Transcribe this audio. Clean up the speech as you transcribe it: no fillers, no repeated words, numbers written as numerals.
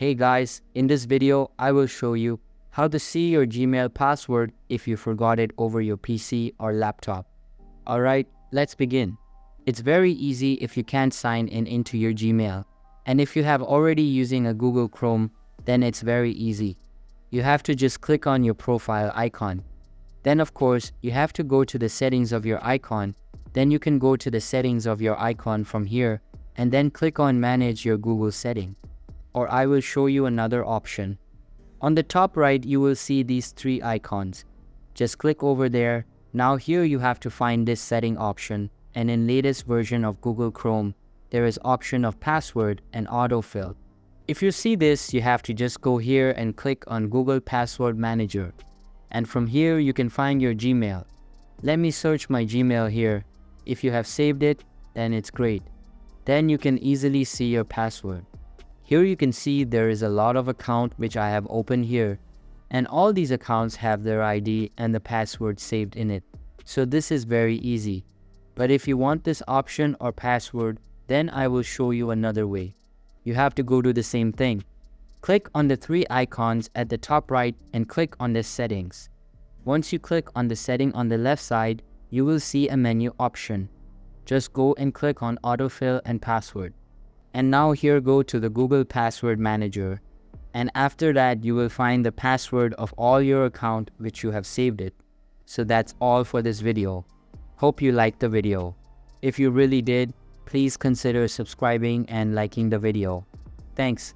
Hey guys, in this video, I will show you how to see your Gmail password if you forgot it over your PC or laptop. Alright, let's begin. It's very easy if you can't sign in into your Gmail. And if you have already using a Google Chrome, then it's very easy. You have to just click on your profile icon. Then of course, you have to go to the settings of your icon. Then you can go to the settings of your icon from here and then click on manage your Google setting. Or I will show you another option. On the top right, you will see these three icons. Just click over there. Now here you have to find this setting option, and in latest version of Google Chrome, there is option of password and autofill. If you see this, you have to just go here and click on Google Password Manager. And from here you can find your Gmail. Let me search my Gmail here. If you have saved it, then it's great. Then you can easily see your password. Here you can see there is a lot of account which I have opened here, and all these accounts have their ID and the password saved in it. So this is very easy. But if you want this option or password, then I will show you another way. You have to go to the same thing. Click on the three icons at the top right and click on the settings. Once you click on the setting on the left side, you will see a menu option. Just go and click on autofill and password. And now here go to the Google Password Manager. And after that you will find the password of all your account which you have saved it. So that's all for this video. Hope you liked the video. If you really did, please consider subscribing and liking the video. Thanks.